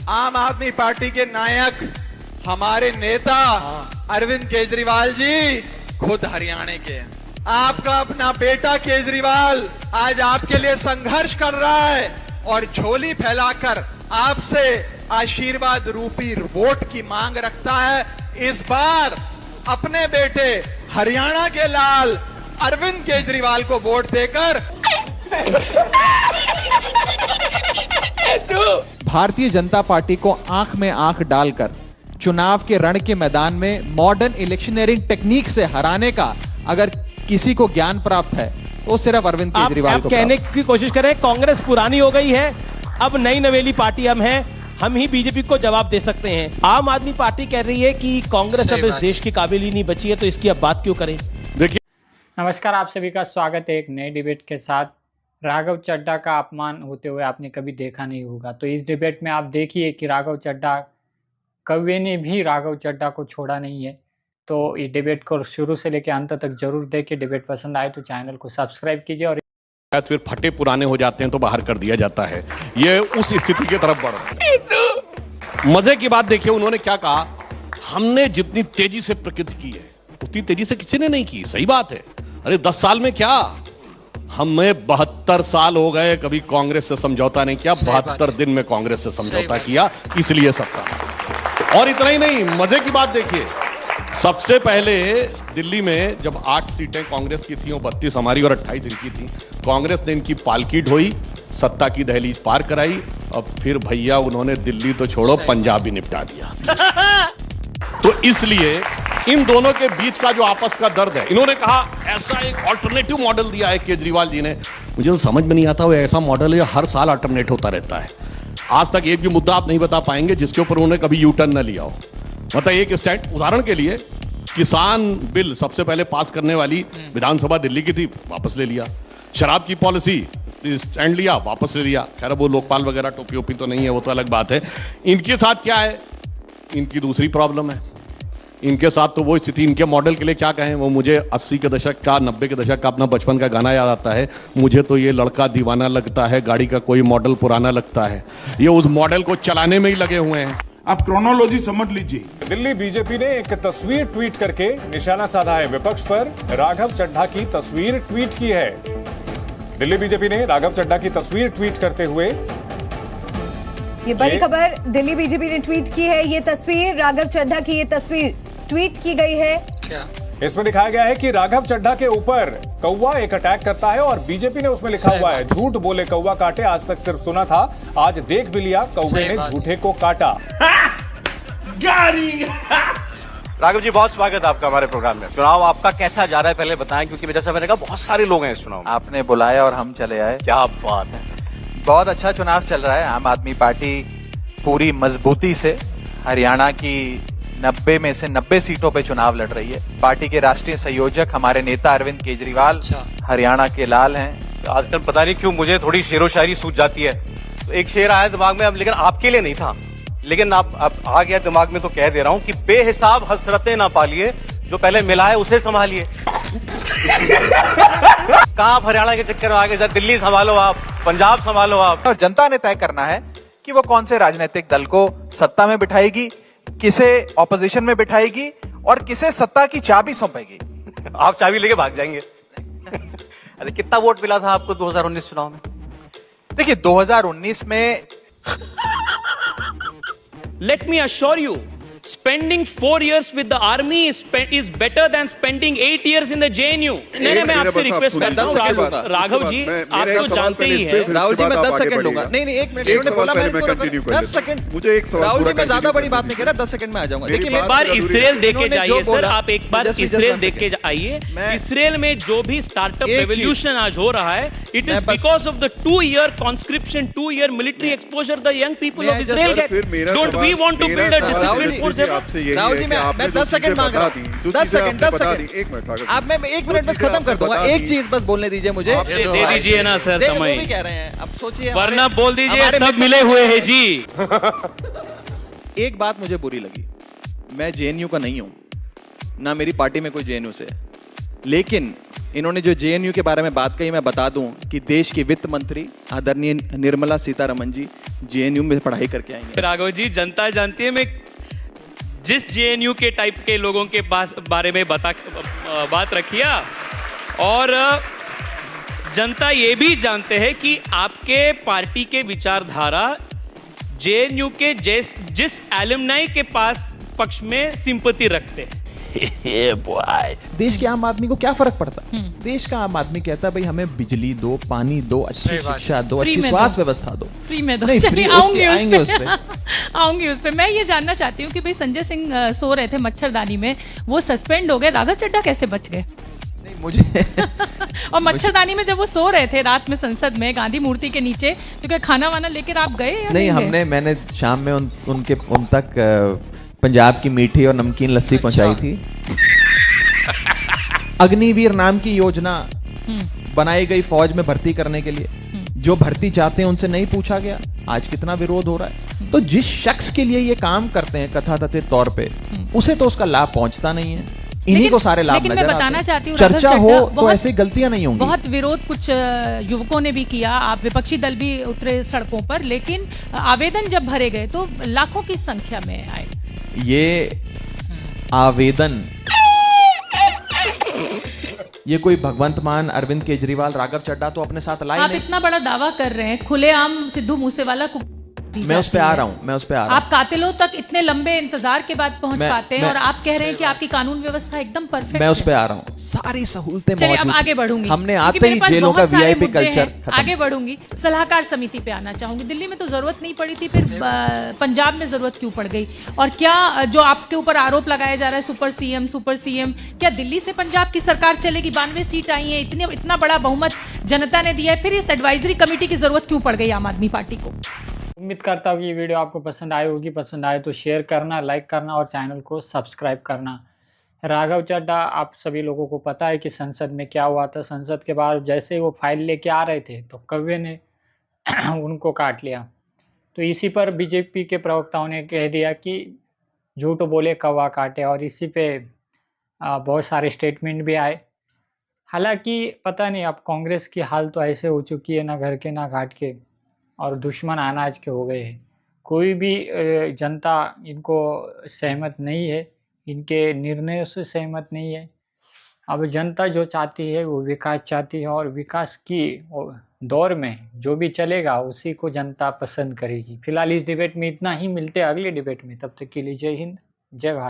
आम आदमी पार्टी के नायक हमारे नेता अरविंद केजरीवाल जी खुद हरियाणा के हैं। आपका अपना बेटा केजरीवाल आज आपके लिए संघर्ष कर रहा है और झोली फैलाकर आपसे आशीर्वाद रूपी वोट की मांग रखता है। इस बार अपने बेटे हरियाणा के लाल अरविंद केजरीवाल को वोट देकर भारतीय जनता पार्टी को आंख में आंख डालकर चुनाव के रण के मैदान में मॉडर्न इलेक्शनरिंग टेक्निक से हराने का अगर किसी को ज्ञान प्राप्त है तो सिर्फ अरविंद केजरीवाल को। कहने की कोशिश करें कांग्रेस पुरानी हो गई है, अब नई नवेली पार्टी हम हैं, हम ही बीजेपी को जवाब दे सकते हैं। आम आदमी पार्टी कह रही है कि कांग्रेस अब इस देश की काबिल ही नहीं बची है, तो इसकी अब बात क्यों करें। देखिए, नमस्कार, आप सभी का स्वागत है एक नए डिबेट के साथ। राघव चड्ढा का अपमान होते हुए आपने कभी देखा नहीं होगा, तो इस डिबेट में आप देखिए कि राघव चड्ढा कौवे ने भी राघव चड्ढा को छोड़ा नहीं है। तो इस डिबेट को शुरू से लेकर अंत तक जरूर देखिए। डिबेट पसंद आए तो चैनल को सब्सक्राइब कीजिए और फिर फटे पुराने हो जाते हैं तो बाहर कर दिया जाता है। ये उस स्थिति की तरफ बढ़ रहा है। मजे की बात देखिए, उन्होंने क्या कहा, हमने जितनी तेजी से प्रगति की है उतनी तेजी से किसी ने नहीं की। सही बात है। अरे 10 साल में क्या, हमें 72 साल हो गए, कभी कांग्रेस से समझौता नहीं किया। 72 दिन में कांग्रेस से समझौता किया, इसलिए सत्ता। और इतना ही नहीं, मजे की बात देखिए, सबसे पहले दिल्ली में जब 8 सीटें कांग्रेस की थी, 32 हमारी और 28 इनकी थी, कांग्रेस ने इनकी पालकी ढोई, सत्ता की दहलीज पार कराई। अब फिर भैया उन्होंने दिल्ली तो छोड़ो पंजाब भी निपटा दिया। तो इसलिए इन दोनों के बीच का जो आपस का दर्द है, इन्होंने कहा ऐसा एक ऑल्टरनेटिव मॉडल दिया है केजरीवाल जी ने। मुझे तो समझ में नहीं आता, वो ऐसा मॉडल है हर साल अल्टरनेट होता रहता है। आज तक एक भी मुद्दा आप नहीं बता पाएंगे जिसके ऊपर उन्होंने कभी यू टर्न न लिया हो। मतलब एक स्टैंड, उदाहरण के लिए किसान बिल सबसे पहले पास करने वाली विधानसभा दिल्ली की थी, वापस ले लिया। शराब की पॉलिसी स्टैंड लिया, वापस ले लिया। खैर वो लोकपाल वगैरह टोपी ओपी तो नहीं है, वो तो अलग बात है। इनके साथ क्या है, इनकी दूसरी प्रॉब्लम है। इनके साथ तो वो स्थिति, इनके मॉडल के लिए क्या कहें, वो मुझे 80 के दशक का, 90 के दशक का अपना बचपन का गाना याद आता है। मुझे तो ये लड़का दीवाना लगता है, गाड़ी का कोई मॉडल पुराना लगता है। ये उस मॉडल को चलाने में ही लगे हुए हैं। आप क्रोनोलॉजी समझ लीजिए। दिल्ली बीजेपी ने एक तस्वीर ट्वीट करके निशाना साधा है विपक्ष पर। राघव चड्ढा की तस्वीर ट्वीट की है। दिल्ली बीजेपी ने राघव चड्ढा की तस्वीर ट्वीट करते हुए, ये बड़ी खबर दिल्ली बीजेपी ने ट्वीट की है। ये तस्वीर राघव चड्ढा की, ये तस्वीर ट्वीट की गई है। क्या इसमें दिखाया गया है कि राघव चड्ढा के ऊपर कौवा एक अटैक करता है और बीजेपी ने उसमें लिखा हुआ है, झूठ बोले कौवा काटे, आज तक सिर्फ सुना था, आज देख भी लिया, कौवे ने झूठे को काटा। राघव जी, बहुत स्वागत आपका हमारे प्रोग्राम में। चुनाव आपका कैसा जा रहा है पहले बताएं, क्योंकि जैसा मैंने कहा बहुत सारे लोग हैं इस चुनाव में। आपने बुलाया और हम चले आए। क्या बात है। बहुत अच्छा चुनाव चल रहा है। आम आदमी पार्टी पूरी मजबूती से हरियाणा की 90 में से 90 सीटों पे चुनाव लड़ रही है। पार्टी के राष्ट्रीय संयोजक हमारे नेता अरविंद केजरीवाल हरियाणा के लाल हैं। तो आजकल पता नहीं क्यों मुझे थोड़ी शेरो शायरी सूझ जाती है, तो एक शेर आया दिमाग में, अब लेकिन आपके लिए नहीं था, लेकिन अब आ गया दिमाग में, तो कह दे रहा हूं कि बेहिसाब हसरतें ना पालिए, जो पहले मिला है उसे संभालिए। कहां आप हरियाणा के चक्कर में आगे, दिल्ली संभालो आप, पंजाब संभालो आप। और जनता ने तय करना है कि वो कौन से राजनीतिक दल को सत्ता में बिठाएगी, किसे ऑपोजिशन में बिठाएगी और किसे सत्ता की चाबी सौंपेगी। आप चाबी लेके भाग जाएंगे। अरे कितना वोट मिला था आपको 2019 चुनाव में? देखिए 2019 में Let me assure you, spending 4 years with the army is better than spending 8 years in the JNU. नहीं, मैं आपसे रिक्वेस्ट करता हूँ राघव जी, आप तो जानते ही हैं। राहुल जी, मैं 10 सेकंड लूंगा। नहीं, एक मिनट, इन्होंने बोला मैं 10 सेकंड। मुझे एक सवाल, राहुल जी, मैं ज्यादा बड़ी बात नहीं कह रहा, 10 सेकंड में आ जाऊंगा। देखिए, एक बार इसराइल देख के जाइए सर, आप एक बार इसराइल देख के आइए। इसराइल में जो भी स्टार्टअप रेवोल्यूशन आज हो रहा है, it is because of the 2-year conscription, 2-year military exposure the young people of Israel get. Don't we want to build a disciplined force? Rahul ji, मैं 10 सेकंड मांग रहा हूँ। 10 सेकंड। आप मैं 1 मिनट बस खत्म कर दूंगा। एक चीज बस बोलने दीजिए मुझे। दे दीजिए ना सर समय। वो भी कह रहे हैं, अब सोचिए, वरना बोल दीजिए सब मिले हुए हैं जी। एक बात मुझे बुरी लगी, मैं जेएनयू का नहीं हूं, ना मेरी पार्टी में कोई जेएनयू से है, लेकिन इन्होंने जो जेएनयू के बारे में बात कही, मैं बता दूं कि देश की वित्त मंत्री आदरणीय निर्मला सीतारमण जी जेएनयू में पढ़ाई करके आई हैं। राघव जी, जनता जानती है, मैं जिस जेएनयू के टाइप के लोगों के पास बारे में बात रखिया, और जनता ये भी जानते हैं कि आपके पार्टी के विचारधारा जेएनयू के जिस एलुमनाई के पास पक्ष में सिंपैथी रखते हैं। देश के आम आदमी को क्या फर्क पड़ता है? देश का आम आदमी कहता है भाई हमें बिजली दो, पानी दो, अच्छी शिक्षा दो, अच्छी स्वास्थ्य व्यवस्था दो, फ्री में दो। आऊंगी उस पे। मैं ये जानना चाहती हूँ कि भाई संजय सिंह सो रहे थे मच्छरदानी में, वो सस्पेंड हो गए, राघव चड्ढा कैसे बच गए? मुझे और मच्छरदानी में जब वो सो रहे थे रात में संसद में गांधी मूर्ति के नीचे, तो क्या खाना वाना लेकर आप गए या नहीं? मैंने शाम में उन तक पंजाब की मीठी और नमकीन लस्सी पहुंचाई थी। अग्निवीर नाम की योजना बनाई गई फौज में भर्ती करने के लिए, जो भर्ती चाहते हैं उनसे नहीं पूछा गया, आज कितना विरोध हो रहा है। तो जिस शख्स के लिए ये काम करते हैं कथाकथित तौर पे, उसे तो उसका लाभ पहुंचता नहीं है, इन्हीं को सारे लाभ नजर आते हैं। मैं बताना चाहती हूँ, चर्चा हो तो ऐसी गलतियां नहीं होंगी। बहुत विरोध कुछ युवकों ने भी किया, आप विपक्षी दल भी उतरे सड़कों पर, लेकिन आवेदन जब भरे गए तो लाखों की संख्या में आए। ये आवेदन, ये कोई भगवंत मान अरविंद केजरीवाल, राघव चड्ढा तो अपने साथ लाए आप नहीं। इतना बड़ा दावा कर रहे हैं, खुलेआम सिद्धू मूसेवाला को मैं उस पे आ रहा हूँ, आप कातिलों तक इतने लंबे इंतजार के बाद पहुंच पाते हैं, और आप कह रहे हैं कि आपकी कानून व्यवस्था एकदम परफेक्ट। मैं उस पे आ रहा हूँ, सारी सहूलतें मौजूद। अब आगे बढ़ूंगी, हमने आते ही जेलों का वीआईपी कल्चर आगे बढ़ूंगी। सलाहकार समिति पे आना चाहूंगी। दिल्ली में तो जरूरत नहीं पड़ी थी, फिर पंजाब में जरूरत क्यों पड़ गई? और क्या जो आपके ऊपर आरोप लगाया जा रहा है सुपर सीएम, क्या दिल्ली से पंजाब की सरकार चलेगी? 92 सीट आई है, इतना बड़ा बहुमत जनता ने दिया है, फिर इस एडवाइजरी कमेटी की जरूरत क्यों पड़ गई आम आदमी पार्टी को? उम्मीद करता हूँ कि ये वीडियो आपको पसंद आई होगी। पसंद आए तो शेयर करना, लाइक करना और चैनल को सब्सक्राइब करना। राघव चड्ढा, आप सभी लोगों को पता है कि संसद में क्या हुआ था। संसद के बाहर जैसे ही वो फाइल लेके आ रहे थे तो कौवे ने उनको काट लिया। तो इसी पर बीजेपी के प्रवक्ताओं ने कह दिया कि झूठ बोले कौवा काटे, और इसी पे बहुत सारे स्टेटमेंट भी आए। हालांकि पता नहीं, अब कांग्रेस की हाल तो ऐसे हो चुकी है, ना घर के ना घाट के, और दुश्मन अनाज के हो गए हैं। कोई भी जनता इनको सहमत नहीं है, इनके निर्णयों से सहमत नहीं है। अब जनता जो चाहती है वो विकास चाहती है, और विकास की दौर में जो भी चलेगा उसी को जनता पसंद करेगी। फिलहाल इस डिबेट में इतना ही, मिलते हैं अगले डिबेट में। तब तक के लिए जय हिंद, जय भारत।